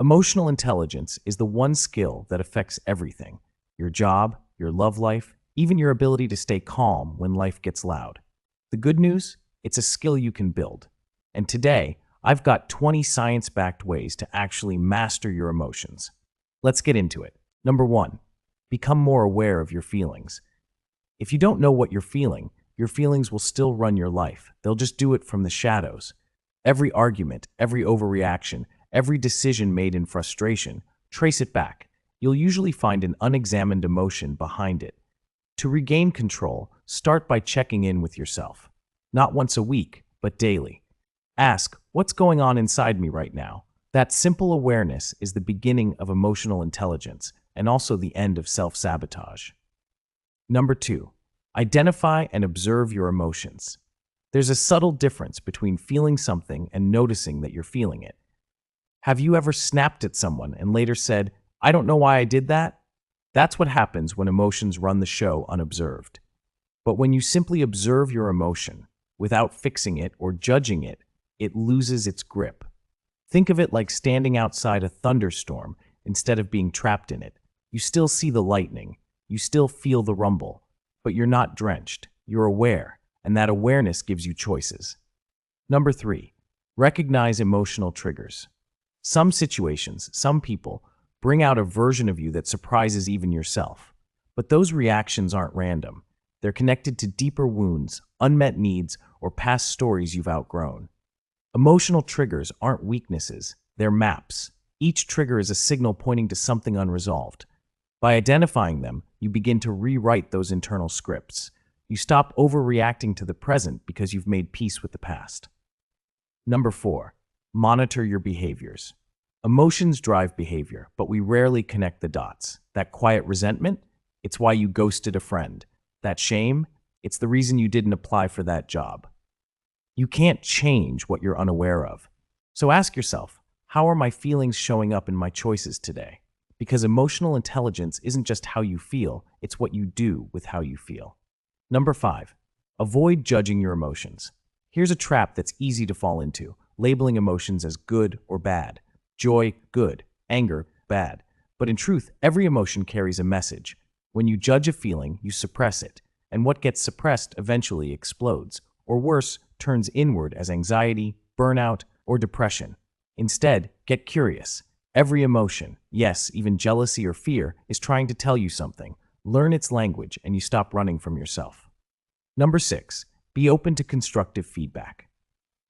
Emotional intelligence is the one skill that affects everything: your job, your love life, even your ability to stay calm when life gets loud. The good news? It's a skill you can build. And today, I've got 20 science-backed ways to actually master your emotions. Let's get into it. Number one, become more aware of your feelings. If you don't know what you're feeling, your feelings will still run your life. They'll just do it from the shadows. Every argument, every overreaction, every decision made in frustration, trace it back. You'll usually find an unexamined emotion behind it. To regain control, start by checking in with yourself. Not once a week, but daily. Ask, what's going on inside me right now? That simple awareness is the beginning of emotional intelligence and also the end of self-sabotage. Number two, identify and observe your emotions. There's a subtle difference between feeling something and noticing that you're feeling it. Have you ever snapped at someone and later said, "I don't know why I did that"? That's what happens when emotions run the show unobserved. But when you simply observe your emotion, without fixing it or judging it, it loses its grip. Think of it like standing outside a thunderstorm instead of being trapped in it. You still see the lightning, you still feel the rumble, but you're not drenched. You're aware, and that awareness gives you choices. Number three, recognize emotional triggers. Some situations, some people, bring out a version of you that surprises even yourself. But those reactions aren't random. They're connected to deeper wounds, unmet needs, or past stories you've outgrown. Emotional triggers aren't weaknesses, they're maps. Each trigger is a signal pointing to something unresolved. By identifying them, you begin to rewrite those internal scripts. You stop overreacting to the present because you've made peace with the past. Number four, monitor your behaviors. Emotions drive behavior, but we rarely connect the dots. That quiet resentment? It's why you ghosted a friend. That shame? It's the reason you didn't apply for that job. You can't change what you're unaware of. So ask yourself, how are my feelings showing up in my choices today? Because emotional intelligence isn't just how you feel, it's what you do with how you feel. Number five, avoid judging your emotions. Here's a trap that's easy to fall into, labeling emotions as good or bad. Joy, good. Anger, bad. But in truth, every emotion carries a message. When you judge a feeling, you suppress it, and what gets suppressed eventually explodes, or worse, turns inward as anxiety, burnout, or depression. Instead, get curious. Every emotion, yes, even jealousy or fear, is trying to tell you something. Learn its language, and you stop running from yourself. Number six, be open to constructive feedback.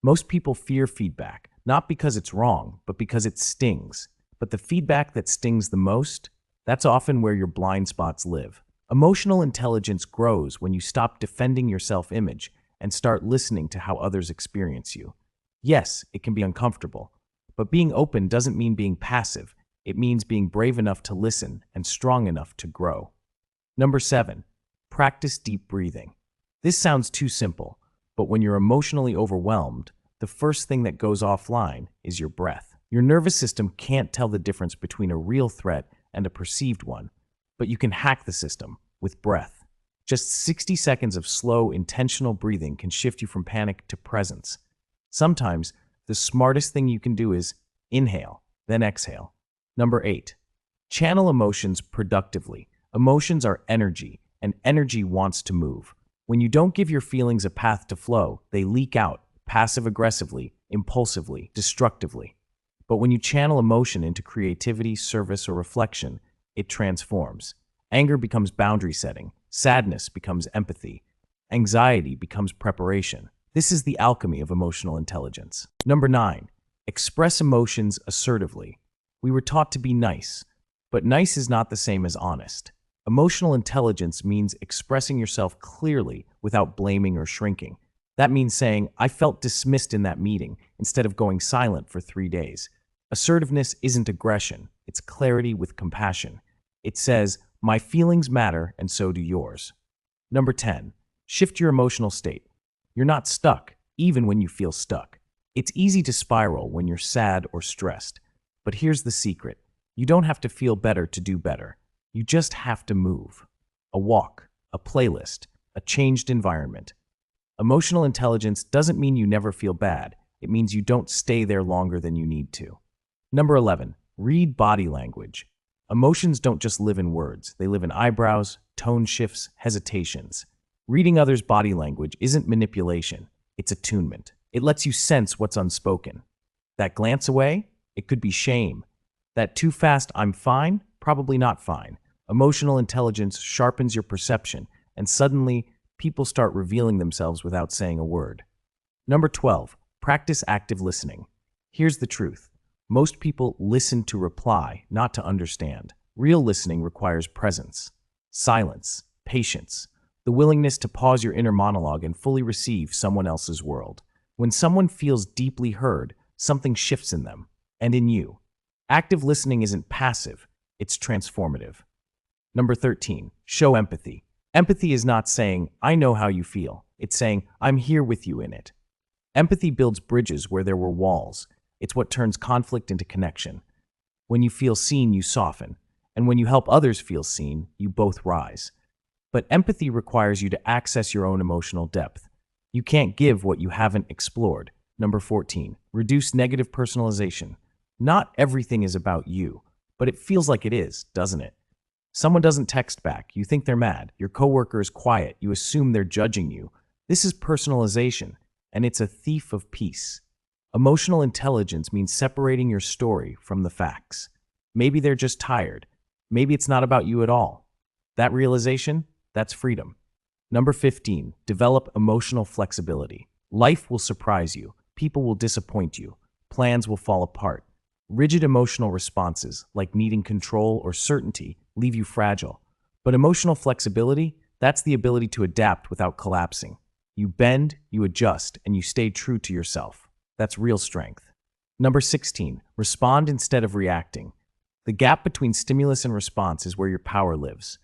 Most people fear feedback, not because it's wrong, but because it stings. But the feedback that stings the most, that's often where your blind spots live. Emotional intelligence grows when you stop defending your self-image and start listening to how others experience you. Yes, it can be uncomfortable, but being open doesn't mean being passive. It means being brave enough to listen and strong enough to grow. Number seven, practice deep breathing. This sounds too simple, but when you're emotionally overwhelmed, the first thing that goes offline is your breath. Your nervous system can't tell the difference between a real threat and a perceived one, but you can hack the system with breath. Just 60 seconds of slow, intentional breathing can shift you from panic to presence. Sometimes, the smartest thing you can do is inhale, then exhale. Number eight, channel emotions productively. Emotions are energy, and energy wants to move. When you don't give your feelings a path to flow, they leak out, passive-aggressively, impulsively, destructively. But when you channel emotion into creativity, service, or reflection, it transforms. Anger becomes boundary setting. Sadness becomes empathy. Anxiety becomes preparation. This is the alchemy of emotional intelligence. Number nine, express emotions assertively. We were taught to be nice, but nice is not the same as honest. Emotional intelligence means expressing yourself clearly without blaming or shrinking. That means saying, "I felt dismissed in that meeting," instead of going silent for 3 days. Assertiveness isn't aggression, it's clarity with compassion. It says, "My feelings matter, and so do yours." Number 10, shift your emotional state. You're not stuck, even when you feel stuck. It's easy to spiral when you're sad or stressed. But here's the secret. You don't have to feel better to do better. You just have to move. A walk, a playlist, a changed environment. Emotional intelligence doesn't mean you never feel bad. It means you don't stay there longer than you need to. Number 11, Read body language. Emotions don't just live in words, they live in eyebrows, tone shifts, hesitations. Reading others' body language isn't manipulation, it's attunement. It lets you sense what's unspoken. That glance away? It could be shame. That too fast I'm fine? Probably not fine. Emotional intelligence sharpens your perception, and suddenly people start revealing themselves without saying a word. Number 12, practice active listening. Here's the truth. Most people listen to reply, not to understand. Real listening requires presence, silence, patience, the willingness to pause your inner monologue and fully receive someone else's world. When someone feels deeply heard, something shifts in them and in you. Active listening isn't passive, it's transformative. Number 13, show empathy. Empathy is not saying, I know how you feel. It's saying, I'm here with you in it. Empathy builds bridges where there were walls. It's what turns conflict into connection. When you feel seen, you soften. And when you help others feel seen, you both rise. But empathy requires you to access your own emotional depth. You can't give what you haven't explored. Number 14, reduce negative personalization. Not everything is about you, but it feels like it is, doesn't it? Someone doesn't text back, you think they're mad. Your coworker is quiet, you assume they're judging you. This is personalization, and it's a thief of peace. Emotional intelligence means separating your story from the facts. Maybe they're just tired. Maybe it's not about you at all. That realization, that's freedom. Number 15, develop emotional flexibility. Life will surprise you. People will disappoint you. Plans will fall apart. Rigid emotional responses, like needing control or certainty, leave you fragile. But emotional flexibility, that's the ability to adapt without collapsing. You bend, you adjust, and you stay true to yourself. That's real strength. Number 16, respond instead of reacting. The gap between stimulus and response is where your power lives.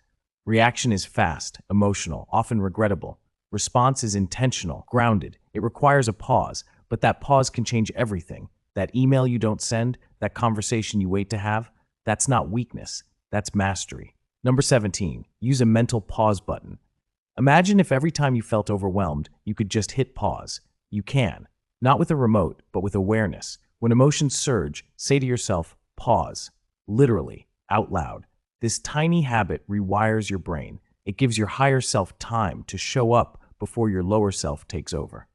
Reaction is fast, emotional, often regrettable. Response is intentional, grounded. It requires a pause, but that pause can change everything. That email you don't send, that conversation you wait to have, that's not weakness, that's mastery. Number 17, use a mental pause button. Imagine if every time you felt overwhelmed, you could just hit pause. You can. Not with a remote, but with awareness. When emotions surge, say to yourself, pause. Literally, out loud. This tiny habit rewires your brain. It gives your higher self time to show up before your lower self takes over.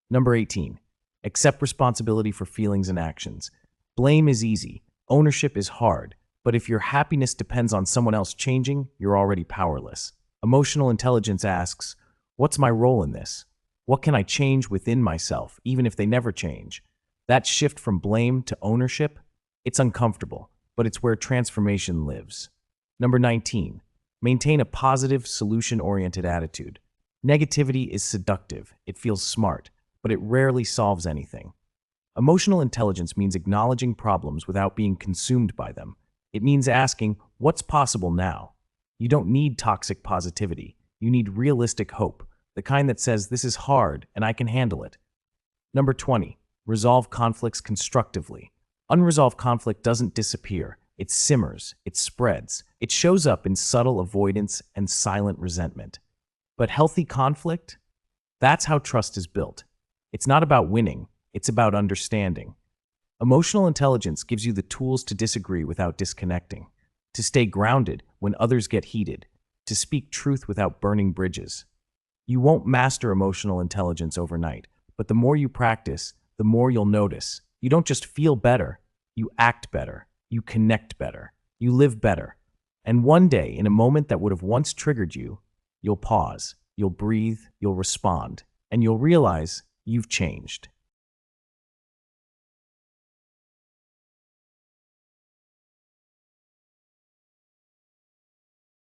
Number 18, accept responsibility for feelings and actions. Blame is easy. Ownership is hard. But if your happiness depends on someone else changing, you're already powerless. Emotional intelligence asks, what's my role in this? What can I change within myself, even if they never change? That shift from blame to ownership, it's uncomfortable, but it's where transformation lives. Number 19, maintain a positive, solution-oriented attitude. Negativity is seductive. It feels smart, but it rarely solves anything. Emotional intelligence means acknowledging problems without being consumed by them. It means asking, what's possible now? You don't need toxic positivity. You need realistic hope, the kind that says this is hard and I can handle it. Number 20, resolve conflicts constructively. Unresolved conflict doesn't disappear. It simmers, it spreads. It shows up in subtle avoidance and silent resentment. But healthy conflict? That's how trust is built. It's not about winning, it's about understanding. Emotional intelligence gives you the tools to disagree without disconnecting, to stay grounded when others get heated, to speak truth without burning bridges. You won't master emotional intelligence overnight, but the more you practice, the more you'll notice. You don't just feel better, you act better, you connect better, you live better. And one day, in a moment that would have once triggered you, you'll pause, you'll breathe, you'll respond, and you'll realize you've changed.